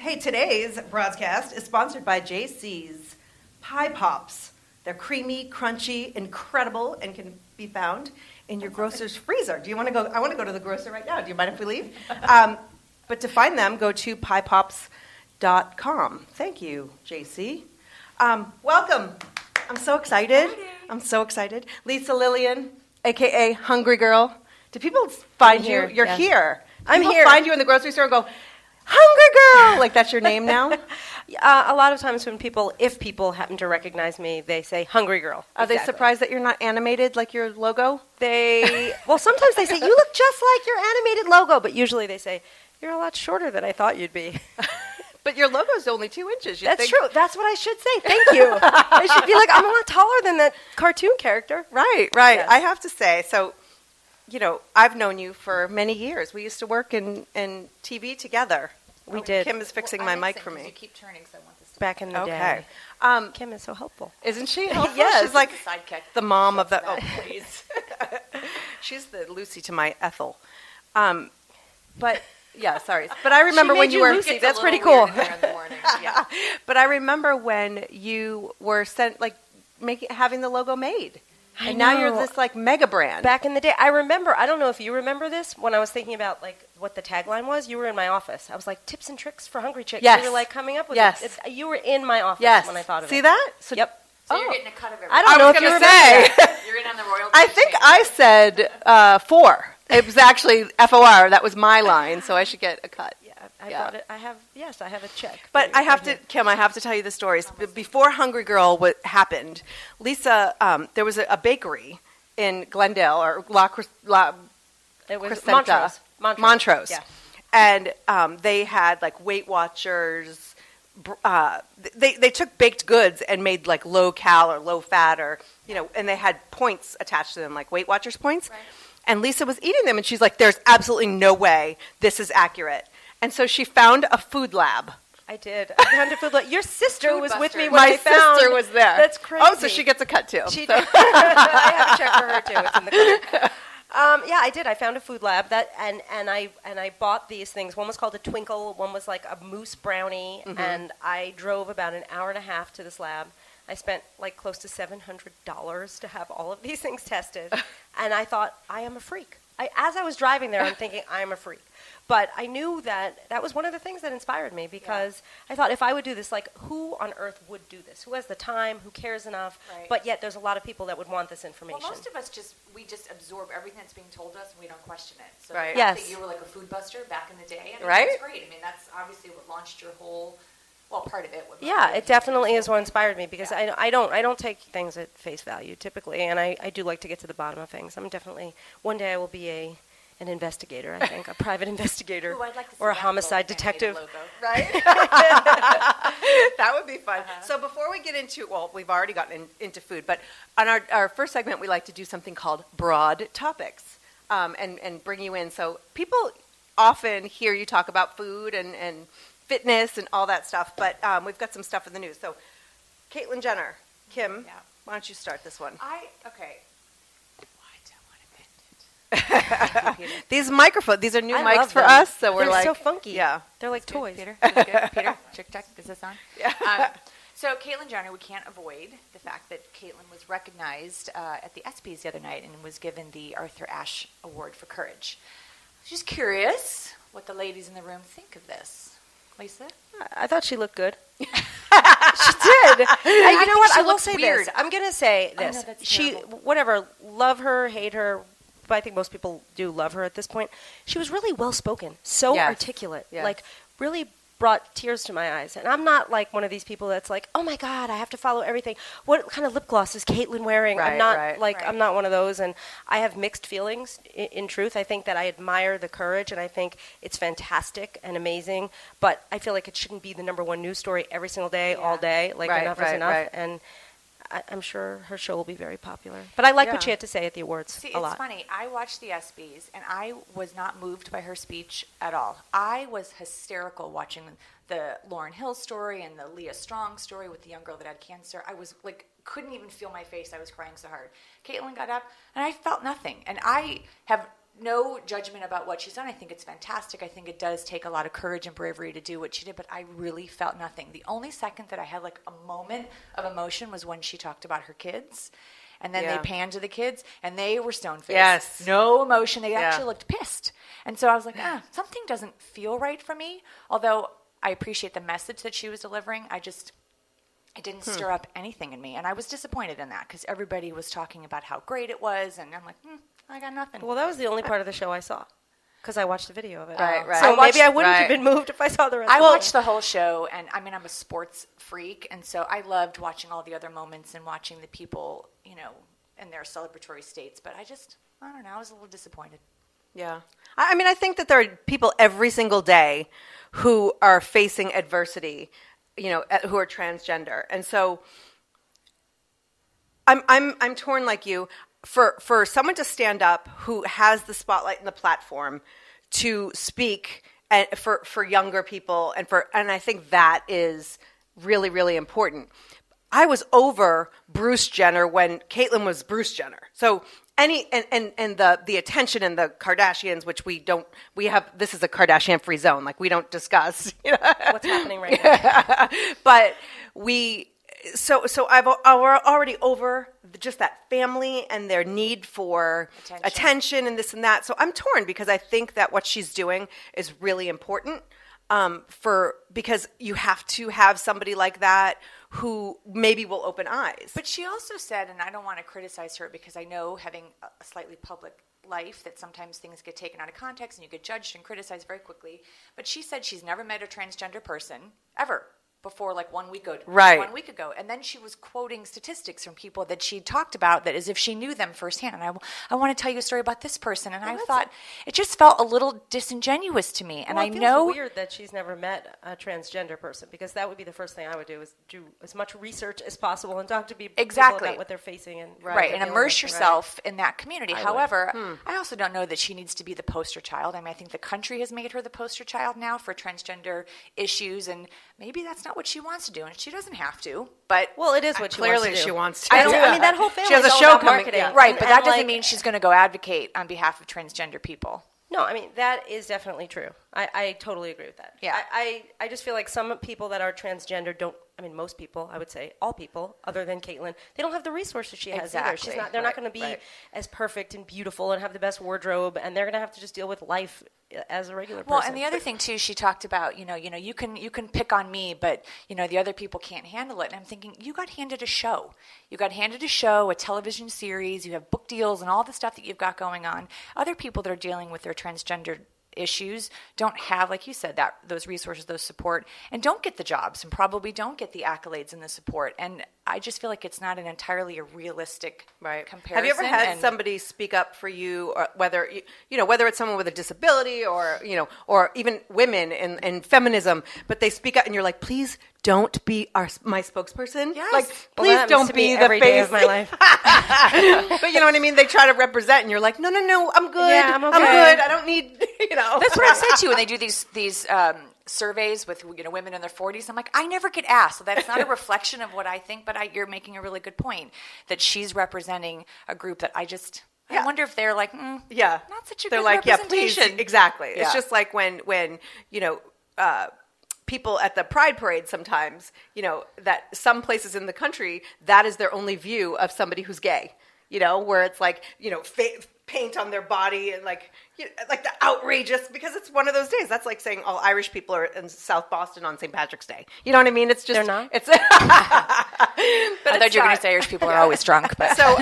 Hey, today's broadcast is sponsored by JC's Pie Pops. They're creamy, crunchy, incredible, and can be found in your grocer's freezer. Do you want to go? I want to go to the grocer right now. Do you mind if we leave? But to find them, go to piepops.com. Thank you, JC. Welcome. I'm so excited. I'm so excited. Lisa Lillien, a.k.a. Hungry Girl. Do people find you? You're here. I'm here. People find you in the grocery store and go, Hungry Girl! Like that's your name now? A lot of times when if people happen to recognize me, they say Hungry Girl. Are they surprised that you're not animated like your logo? Well, sometimes they say, you look just like your animated logo, but usually they say, you're a lot shorter than I thought you'd be. But your logo's only 2 inches. That's true. That's what I should say. Thank you. I should be like, I'm a lot taller than that cartoon character. Right. Yes. I have to say, so, I've known you for many years. We used to work in TV together. We did. Kim is fixing my mic for me. You keep turning, so I want this to Back in the day. Kim is so helpful. Isn't she helpful? Yes. She's like the sidekick. The mom of the... Oh, please. She's the Lucy to my Ethel. But... Yeah, sorry. But I remember when you were Lucy. That's pretty cool. Yeah. But I remember when you were having the logo made. And now you're this mega brand. Back in the day, I remember. I don't know if you remember this. When I was thinking about what the tagline was, you were in my office. I was like, tips and tricks for hungry chicks. Yes. You were coming up with it. You were in my office when I thought of it. See that? So, yep. So you're getting a cut of everything. I don't know if you remember that. You're in on the royalty. I think I said 4. It was actually FOR. That was my line, so I should get a cut. Yeah, I brought it. I have a check. But Kim, I have to tell you the stories. Before Hungry Girl happened, Lisa, there was a bakery in Glendale, or it was Montrose. Montrose. Yeah. And they had Weight Watchers. They took baked goods and made low cal or low fat and they had points attached to them, like Weight Watchers points. Right. And Lisa was eating them and she's like, there's absolutely no way this is accurate. And so she found a food lab. I did. I found a food lab. Your sister was with me when My I found. sister was there. That's crazy. Oh, so she gets a cut too. She did. I have a check for her too. It's in the car. Yeah, I did. I found a food lab and I bought these things. One was called a Twinkle. One was like a mousse brownie. Mm-hmm. And I drove about an hour and a half to this lab. I spent close to $700 to have all of these things tested. And I thought, I am a freak. As I was driving there, I'm thinking, I am a freak. But I knew that was one of the things that inspired me because I thought if I would do this, who on earth would do this? Who has the time? Who cares enough? Right. But yet there's a lot of people that would want this information. Well, most of us just absorb everything that's being told us and we don't question it. So right. the fact Yes. that you were like a food buster back in the day, right? That's great. I mean, that's obviously what launched your whole... Well, part of it. Yeah, it definitely is what inspired me because I don't take things at face value typically, and I do like to get to the bottom of things. I'm definitely one day I will be an investigator. I think a private investigator Ooh, I'd like to see or a that homicide little detective. logo. Right? That would be fun. Uh-huh. So before we get into, we've already gotten into food, but on our first segment, we like to do something called Broad Topics and bring you in. So people often hear you talk about food and fitness and all that stuff, but we've got some stuff in the news. So, Caitlyn Jenner, Kim, why don't you start this one? Okay. What? I want to bend it. These microphones, these are new I mics love for them. us, so we're They're so funky. Yeah. They're like Good, toys. Peter, is this good? Peter, check. Is this on? Yeah. So Caitlyn Jenner, we can't avoid the fact that Caitlyn was recognized at the ESPYs the other night and was given the Arthur Ashe Award for Courage. I was just curious what the ladies in the room think of this. Lisa? I thought she looked good. She did. You know what? I will say weird. this. I'm going to say I this. know, that's She, terrible. whatever, love her, hate her, but I think most people do love her at this point. She was really well-spoken, so Yes. articulate, Yes. really brought tears to my eyes. And I'm not like one of these people that's like, oh my God, I have to follow everything. What kind of lip gloss is Caitlyn wearing? Right, I'm not right. I'm not one of those. And I have mixed feelings in truth. I think that I admire the courage and I think it's fantastic and amazing. But I feel like it shouldn't be the number one news story every single day, all day. Right, enough is right, enough. right. And I'm sure her show will be very popular. But I like what she had to say at the awards See, a lot. it's funny. I watched the ESPYs, and I was not moved by her speech at all. I was hysterical watching the Lauryn Hill story and the Leah Strong story with the young girl that had cancer. I was couldn't even feel my face. I was crying so hard. Caitlyn got up, and I felt nothing. And I have no judgment about what she's done. I think it's fantastic. I think it does take a lot of courage and bravery to do what she did, but I really felt nothing. The only second that I had like a moment of emotion was when she talked about her kids. And then they panned to the kids, and they were stone-faced. Yes. No emotion. They actually looked pissed. And so I was like, something doesn't feel right for me. Although I appreciate the message that she was delivering. It didn't stir up anything in me. And I was disappointed in that because everybody was talking about how great it was. And I'm like, I got nothing. Well, that was the only part of the show I saw because I watched the video of it. Right. So maybe I wouldn't have been moved if I saw the rest of it. I watched the whole show, and I mean, I'm a sports freak. And so I loved watching all the other moments and watching the people, in their celebratory states. But I don't know, I was a little disappointed. Yeah. I mean, I think that there are people every single day who are facing adversity, who are transgender. And so I'm torn like you. For someone to stand up who has the spotlight and the platform to speak and for younger people and I think that is really, really important. I was over Bruce Jenner when Caitlyn was Bruce Jenner. So the attention and the Kardashians, which this is a Kardashian-free zone. Like we don't discuss what's happening right now. But so we're already over just that family and their need for attention and this and that. So I'm torn because I think that what she's doing is really important because you have to have somebody like that who maybe will open eyes. But she also said, and I don't want to criticize her because I know having a slightly public life that sometimes things get taken out of context and you get judged and criticized very quickly. But she said she's never met a transgender person ever before like 1 week ago. Right. 1 week ago. And then she was quoting statistics from people that she talked about that as if she knew them firsthand. And I want to tell you a story about this person. And I thought it just felt a little disingenuous to me. And well, I know it's weird that she's never met a transgender person because that would be the first thing I would do is do as much research as possible and talk to people about what they're facing. And and immerse yourself in that community. However, I also don't know that she needs to be the poster child. I mean, I think the country has made her the poster child now for transgender issues. And maybe that's not what she wants to do, and she doesn't have to. But it is what she wants to do. She wants to. I mean, that whole family. She has a is all show about coming, marketing, right? But that doesn't mean she's going to go advocate on behalf of transgender people. No, I mean that is definitely true. I totally agree with that. Yeah. I just feel like some people that are transgender don't. I mean, most people, I would say, all people, other than Caitlyn, they don't have the resources she has either. She's not. They're not going to be as perfect and beautiful and have the best wardrobe, and they're going to have to just deal with life as a regular person. Well, and the other thing too, she talked about, you can pick on me, but the other people can't handle it. And I'm thinking, you got handed a show. You got handed a show, a television series. You have book deals and all the stuff that you've got going on. Other people that are dealing with their transgender issues don't have, like you said, those resources, those support, and don't get the jobs and probably don't get the accolades and the support. And I just feel like it's not an entirely a realistic comparison. Have you ever had somebody speak up for you, or whether it's someone with a disability or even women in feminism, but they speak up and you're like, please don't be my spokesperson. Yes. Like, please don't be the every face day of my life. But you know what I mean? They try to represent and you're like, no, I'm good. Yeah, I'm okay. I'm good. I don't need, That's what I said to you when they do these surveys with women in their 40s. I'm like, I never get asked. So that's not a reflection of what I think, but you're making a really good point that she's representing a group that I wonder if they're like, not such a they're good like, representation. Yeah, please, exactly. Yeah. It's just like when people at the Pride Parade sometimes, that some places in the country, that is their only view of somebody who's gay, where it's like, paint on their body and like the outrageous, because it's one of those days. That's like saying all Irish people are in South Boston on St. Patrick's Day. You know what I mean? It's just, they're not. It's, I thought you were going to say Irish people are always drunk, but so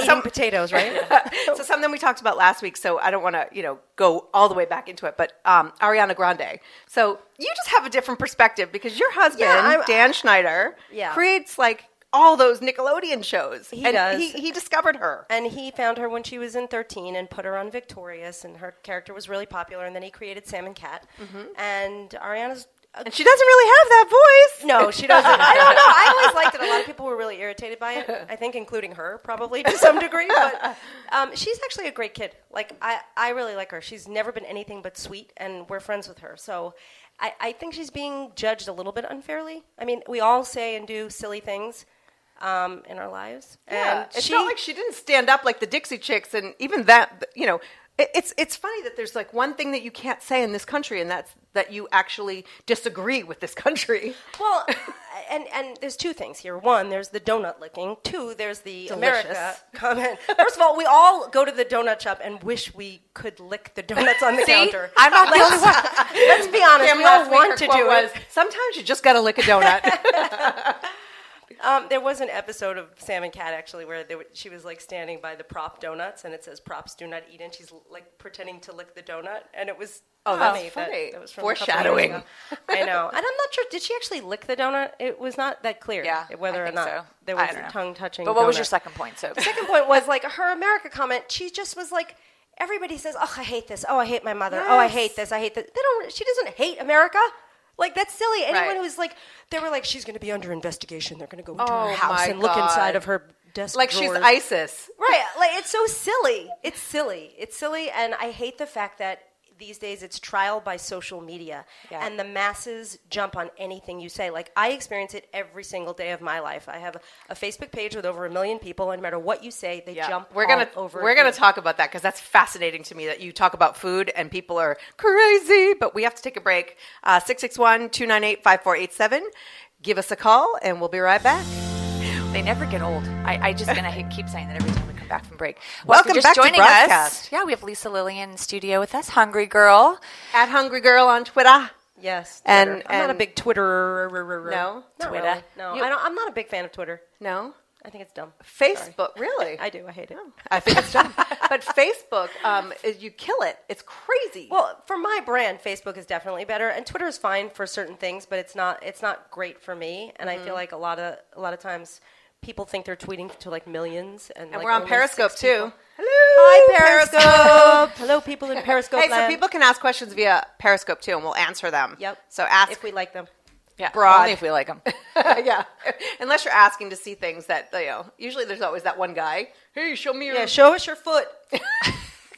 eating potatoes, right? So something we talked about last week. So I don't want to, go all the way back into it, but Ariana Grande. So you just have a different perspective because your husband, Dan Schneider, creates like all those Nickelodeon shows. He does. He discovered her. And he found her when she was in 13 and put her on Victorious, and her character was really popular. And then he created Sam and Cat. Mm-hmm. And Ariana's... And she doesn't really have that voice. No, she doesn't. I don't know. I always liked it. A lot of people were really irritated by it, I think including her, probably, to some degree. But she's actually a great kid. Like, I really like her. She's never been anything but sweet, and we're friends with her. So I think she's being judged a little bit unfairly. I mean, we all say and do silly things in our lives. Yeah, and it's not like she didn't stand up like the Dixie Chicks, and even that, It's funny that there's like one thing that you can't say in this country, and that's that you actually disagree with this country. Well, and there's two things here. One, there's the donut licking. Two, there's the Delicious. America comment. First of all, we all go to the donut shop and wish we could lick the donuts on the counter. I'm not the only one. Let's be honest. Kim We all last week, want her to quote do was, it. sometimes you just got to lick a donut. There was an episode of Sam and Cat actually where she was like standing by the prop donuts and it says props do not eat and she's like pretending to lick the donut and it was that's funny. That was from a couple years Foreshadowing. ago. I know. And I'm not sure, did she actually lick the donut? It was not that clear whether I or think not so. there I was don't a know. tongue-touching But what was donut. your second point? So The second point was like her America comment. She just was like, everybody says, "Oh, I hate this. Oh, I hate my mother. Oh, I hate this. I hate this." She doesn't hate America. Like that's silly. Anyone Right. who's like, they were like, she's going to be under investigation. They're going to go into Oh, her house my and look God. inside of her desk Like drawers. she's ISIS. Right. Like it's so silly. It's silly. It's silly, and I hate the fact that these days it's trial by social media, and the masses jump on anything you say. Like I experience it every single day of my life. I have a Facebook page with over 1 million people, and no matter what you say, they jump We're gonna all over. we're gonna me. talk about that because that's fascinating to me that you talk about food and people are crazy. But we have to take a break. 661-298-5487. Give us a call and we'll be right back. they never get old. I just gonna keep saying that every time we come back from break. Welcome if you're back to joining Broadscast. us. Yeah, we have Lisa Lillien in studio with us, Hungry Girl. At Hungry Girl on Twitter. Yes, And- Twitter. I'm not a and- big Twitter. No? Not Twitter. really. No, I'm not a big fan of Twitter. No? I think it's dumb. Facebook, really? I do. I hate it. I think it's dumb. But Facebook, you kill it. It's crazy. Well, for my brand, Facebook is definitely better, and Twitter is fine for certain things, but it's not great for me. And I feel like a lot of times people think they're tweeting to like millions, and like we're on only Periscope 6 too. people. Hello, Hi, Periscope. Hello, people in Periscope Hey, so land. people can ask questions via Periscope too, and we'll answer them. Yep. So ask if we like them. Yeah, Broad. only if we like them. yeah. Unless you're asking to see things that, usually there's always that one guy. Hey, show me your Yeah, show us your foot.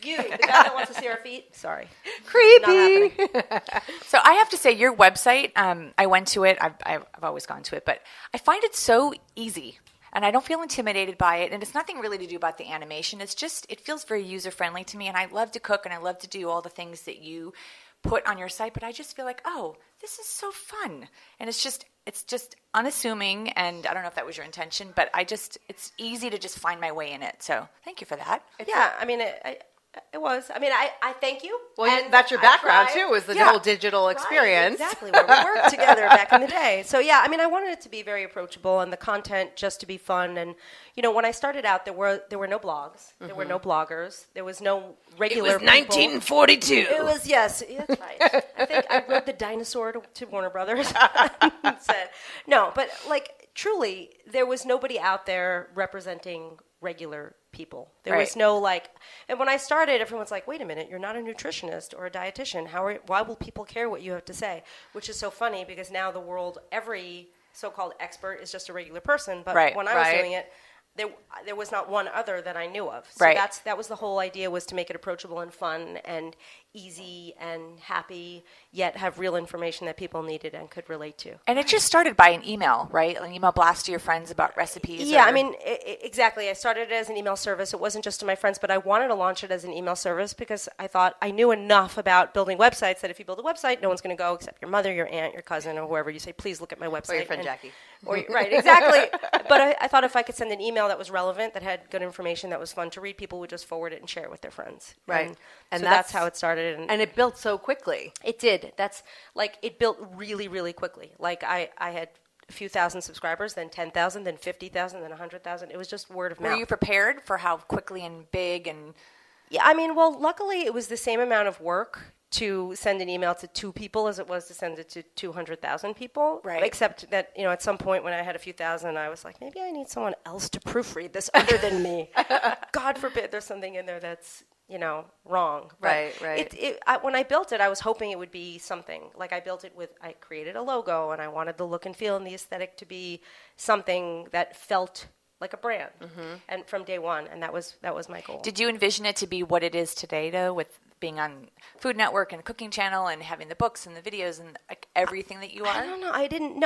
You, the guy that wants to see our feet. Sorry. creepy. Not happening. So I have to say, your website, I went to it. I've always gone to it, but I find it so easy. And I don't feel intimidated by it. And it's nothing really to do about the animation. It's just, it feels very user-friendly to me. And I love to cook and I love to do all the things that you put on your site. But I just feel like, oh, this is so fun. And it's just unassuming. And I don't know if that was your intention, but it's easy to just find my way in it. So thank you for that. Yeah, I mean, it was. I mean, I thank you. Well, And that's your I background tried. too, is the Yeah. whole digital experience. Right, exactly, where we worked together back in the day. So yeah, I mean, I wanted it to be very approachable and the content just to be fun. And when I started out, there were no blogs, there were no bloggers, there was no regular. It was 1942. It was yes, that's right. I think I rode the dinosaur to Warner Brothers. Said, no, but like truly, there was nobody out there representing regular people. There was no and when I started, everyone's like, wait a minute, you're not a nutritionist or a dietitian. Why will people care what you have to say? Which is so funny because now the world, every so-called expert is just a regular person. But when I was doing it, there was not one other that I knew of. So that was the whole idea, was to make it approachable and fun and easy and happy, yet have real information that people needed and could relate to. And it just started by an email, right? An email blast to your friends about recipes. Yeah, I mean, exactly. I started it as an email service. It wasn't just to my friends, but I wanted to launch it as an email service because I thought I knew enough about building websites that if you build a website, no one's going to go except your mother, your aunt, your cousin, or whoever. You say, please look at my website. Or your friend Jackie. Right, exactly. But I thought if I could send an email that was relevant, that had good information, that was fun to read, people would just forward it and share it with their friends. Right. And so that's how it started. And it built so quickly. It did. That's it built really, really quickly. Like I had a few thousand subscribers, then 10,000, then 50,000, then 100,000. It was just word of mouth. Were you prepared for how quickly and big and... Yeah, I mean, well, luckily it was the same amount of work to send an email to 2 people as it was to send it to 200,000 people. Right. Except that, at some point when I had a few thousand, I was like, maybe I need someone else to proofread this other than me. God forbid there's something in there that's, wrong. But Right. when I built it, I was hoping it would be something. Like I created a logo and I wanted the look and feel and the aesthetic to be something that felt like a brand. And from day one, and that was my goal. Did you envision it to be what it is today, though, with being on Food Network and Cooking Channel and having the books and the videos and everything that you are? I don't know.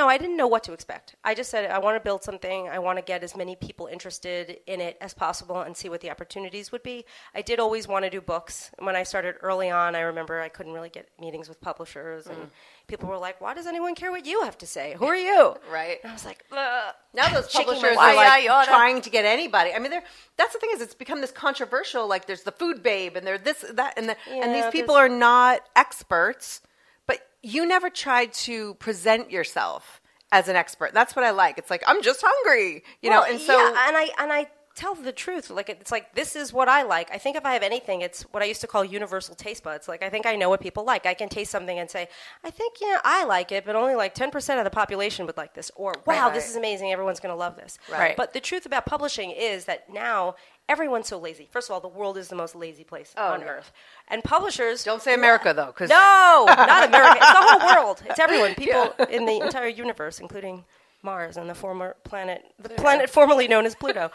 I didn't know what to expect. I just said, I want to build something. I want to get as many people interested in it as possible and see what the opportunities would be. I did always want to do books. When I started early on, I remember I couldn't really get meetings with publishers, and people were like, why does anyone care what you have to say? Who are you? Right. And I was like, now those shaking publishers my are head. like trying to get anybody. I mean, that's the thing is it's become this controversial, like there's the food babe and there's this, that, and these people are not experts, but you never tried to present yourself as an expert. That's what I like. It's like, I'm just hungry, you know, and so. Yeah, and I tell the truth. Like, it's like, this is what I like. I think if I have anything, it's what I used to call universal taste buds. Like, I think I know what people like. I can taste something and say, I think, yeah, I like it, but only like 10% of the population would like this. Or, wow, this is amazing. Everyone's going to love this. Right. But the truth about publishing is that now everyone's so lazy. First of all, the world is the most lazy place on earth. And publishers... Don't say America, though. Cause No, not America. It's the whole world. It's everyone. People in the entire universe, including Mars and the planet formerly known as Pluto.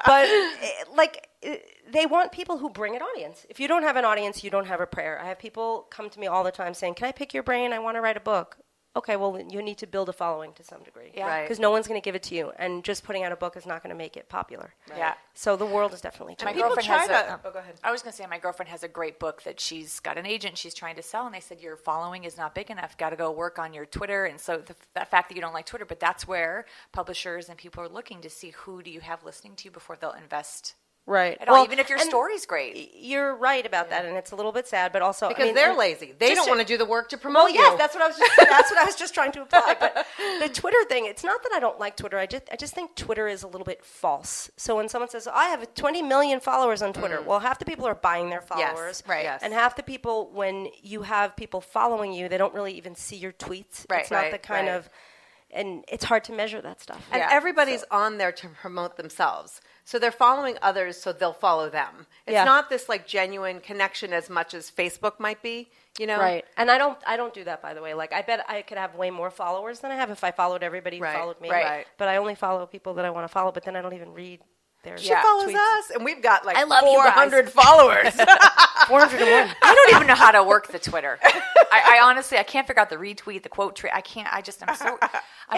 But they want people who bring an audience. If you don't have an audience, you don't have a prayer. I have people come to me all the time saying, can I pick your brain? I want to write a book. Okay, well, you need to build a following to some degree. Yeah. Right. Because no one's going to give it to you. And just putting out a book is not going to make it popular. Right. Yeah. So the world is definitely My changing. girlfriend has oh, go ahead. I was going to say my girlfriend has a great book that she's got an agent she's trying to sell, and they said your following is not big enough. Got to go work on your Twitter. And so that fact that you don't like Twitter, but that's where publishers and people are looking to see who do you have listening to you before they'll invest Right. at all, even if your story's great. You're right about that, and it's a little bit sad, but also Because they're lazy. They don't want to do the work to promote Well, you. yes, that's what I was just trying to apply. But the Twitter thing, it's not that I don't like Twitter. I just think Twitter is a little bit false. So when someone says, I have 20 million followers on Twitter, well, half the people are buying their followers. right. Yes. And half the people, when you have people following you, they don't really even see your tweets. Right. It's not Right, the kind of, and it's hard to measure that stuff. And everybody's on there to promote themselves. So they're following others so they'll follow them. It's not this like genuine connection as much as Facebook might be, you know? Right. And I don't do that, by the way. Like, I bet I could have way more followers than I have if I followed everybody who followed me. Right. But I only follow people that I want to follow, but then I don't even read their She follows tweets. us, and we've got like I love you guys. 400 followers. 401. I don't even know how to work the Twitter. I honestly, I can't figure out the retweet, the quote tree. I'm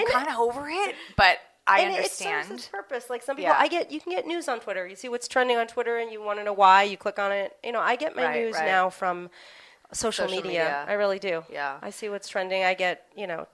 kind of over it, but I understand. It serves its purpose. Like some people, you can get news on Twitter. You see what's trending on Twitter, and you want to know why. You click on it. You know, I get my news now from social media. I really do. Yeah. I see what's trending. I get,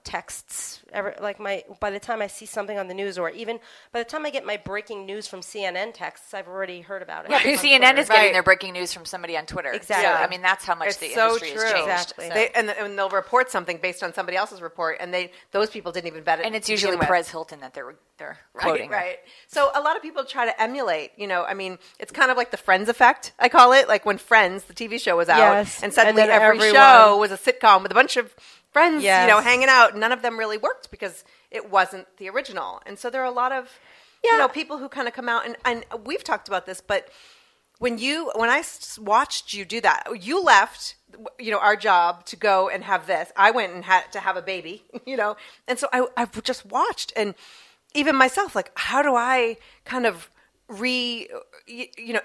texts. By the time I see something on the news, or even by the time I get my breaking news from CNN texts, I've already heard about it. Yeah, because CNN is getting their breaking news from somebody on Twitter. Exactly. So, I mean, that's how much It's the so industry true. has changed. Exactly. So. And they'll report something based on somebody else's report, and those people didn't even vet it. And it's to usually begin with. Perez Hilton that they're quoting. Right. So a lot of people try to emulate, I mean, it's kind of like the Friends effect, I call it. Like when Friends, the TV show, was out, Yes. and suddenly And then every everyone- show was a sitcom with a bunch of friends, Yes. hanging out. None of them really worked because it wasn't the original. And so there are a lot of, people who kind of come out, and we've talked about this, but when I watched you do that, you left, our job to go and have this. I went and had to have a baby, and so I've just watched, and even myself, like, how do I kind of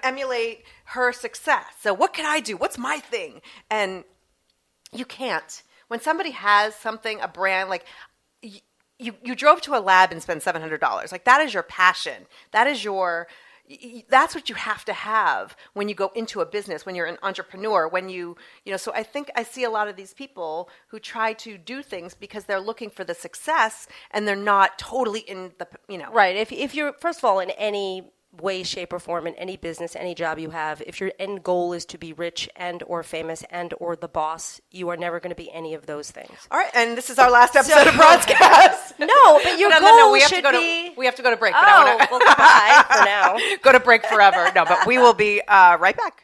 emulate her success? So what can I do? What's my thing? And you can't. When somebody has something, a brand, like you drove to a lab and spent $700. Like, that is your passion. That's what you have to have when you go into a business, when you're an entrepreneur, so I think I see a lot of these people who try to do things because they're looking for the success and they're not totally in the, Right. If you're, first of all, in any way, shape, or form, in any business, any job you have, if your end goal is to be rich and or famous and or the boss, you are never going to be any of those things. All right, and this is our last episode of Broadscast. No, but your goal should be... We have to go to break. Oh, well, goodbye for now. Go to break forever. No, but we will be right back.